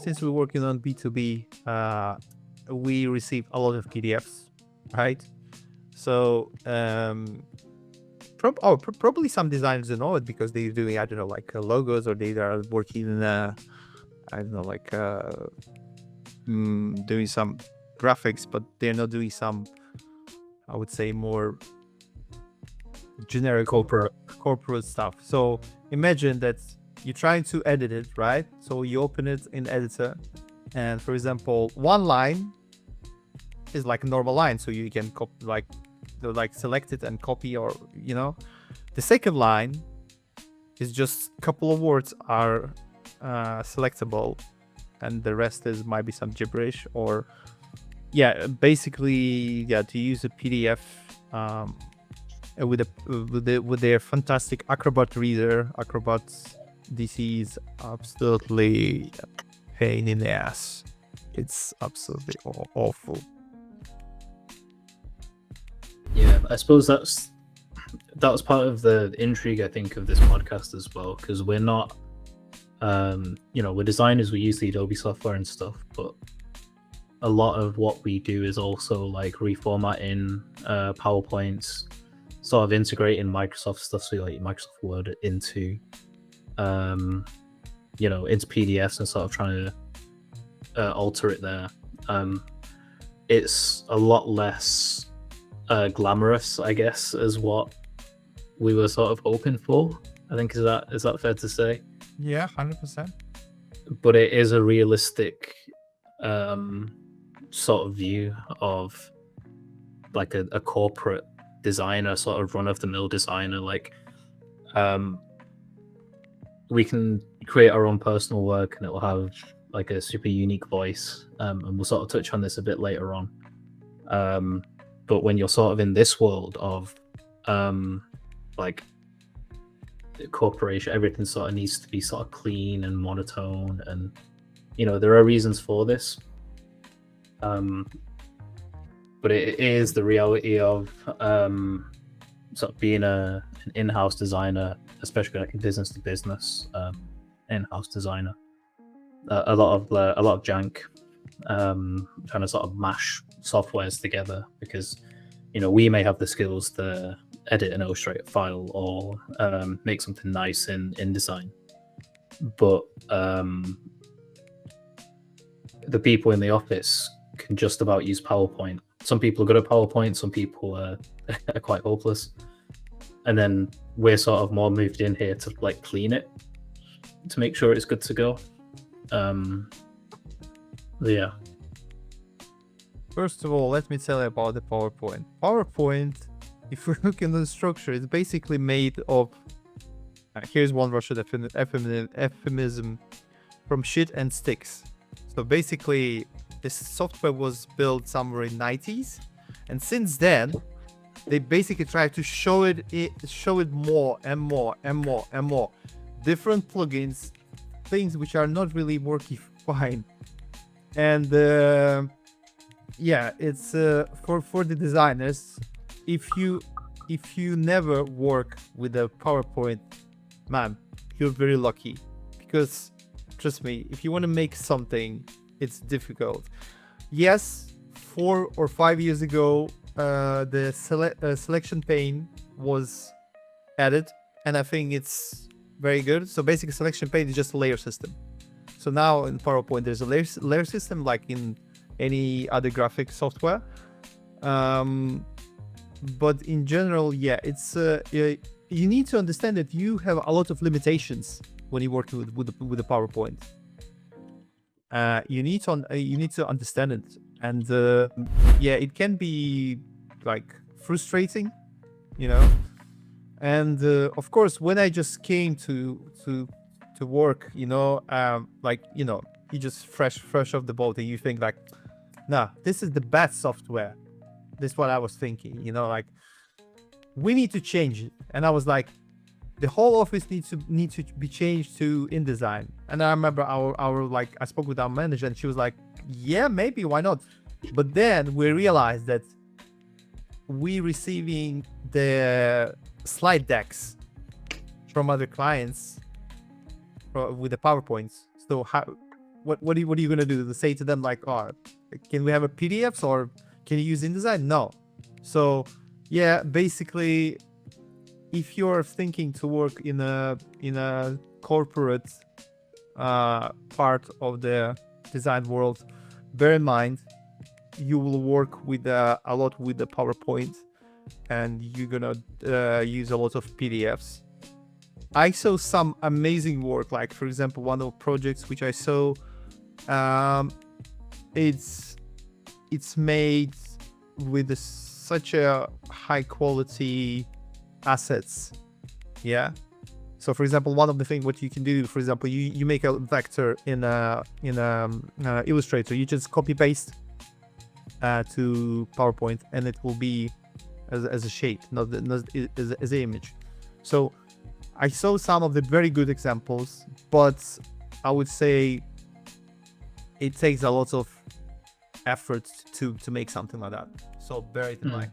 since we're working on B2B, we receive a lot of PDFs, right? So probably some designers don't know it because they're doing, I don't know, like logos, or they are working in I don't know, like doing some graphics, but they're not doing some, I would say, more generic corporate stuff. So imagine that you're trying to edit it, right? So you open it in editor, and for example, one line is like a normal line, so you can select it and copy, or the second line is just a couple of words are selectable, and the rest might be some gibberish, or basically to use a PDF with their fantastic Acrobat reader. Acrobat DC is absolutely pain in the ass. It's absolutely awful. Yeah, I suppose that was part of the intrigue, I think, of this podcast as well, because we're not we're designers, we use the Adobe software and stuff, but a lot of what we do is also like reformatting PowerPoints, sort of integrating Microsoft stuff, so like Microsoft Word into into PDFs and sort of trying to alter it there. It's a lot less glamorous, I guess, is what we were sort of hoping for. I think is that fair to say? Yeah, 100%. But it is a realistic sort of view of like a corporate designer, sort of run-of-the-mill designer. Like we can create our own personal work, and it will have like a super unique voice, and we'll sort of touch on this a bit later on. But when you're sort of in this world of like corporation, everything sort of needs to be sort of clean and monotone, and there are reasons for this, but it is the reality of sort of being an in-house designer, especially like business to business in-house designer. A lot of jank, trying to sort of mash softwares together, because we may have the skills to edit an Illustrator file or make something nice in InDesign, but the people in the office can just about use PowerPoint. Some people are good at PowerPoint, some people are quite hopeless, and then we're sort of more moved in here to like clean it, to make sure it's good to go. Yeah. First of all, let me tell you about the PowerPoint. PowerPoint, if we look in the structure, it's basically made of, here's one Russian euphemism, from shit and sticks. So basically, this software was built somewhere in 90s, and since then, they basically try to show it more and more and more and more. Different plugins, things which are not really working fine. And it's for the designers, if you never work with a PowerPoint, man, you're very lucky, because trust me, if you want to make something, it's difficult. Yes, 4 or 5 years ago, the selection pane was added, and I think it's very good. So basically, selection pane is just a layer system. So now in PowerPoint, there's a layer system like in any other graphic software. But in general, it's you need to understand that you have a lot of limitations when you work with the PowerPoint. You need to understand it, and it can be like frustrating, And of course, when I just came to work, you just fresh off the boat, and you think like, nah, this is the bad software. This is what I was thinking, like, we need to change it. And I was like, the whole office needs to be changed to InDesign. And I remember I spoke with our manager, and she was like, yeah, maybe, why not? But then we realized that we receiving the slide decks from other clients with the PowerPoints. So what are you gonna do? To say to them like, oh, can we have a PDFs or can you use InDesign? No. So yeah, basically, if you're thinking to work in a corporate part of the design world, bear in mind you will work with a lot with the PowerPoint, and you're gonna use a lot of PDFs. I saw some amazing work, like for example, one of the projects which I saw, it's made with such a high quality assets. Yeah. So for example, one of the things what you can do, for example, you make a vector in Illustrator, you just copy paste to PowerPoint, and it will be as a shape, not as an image. So I saw some of the very good examples, but I would say it takes a lot of effort to make something like that. So bear it in mind.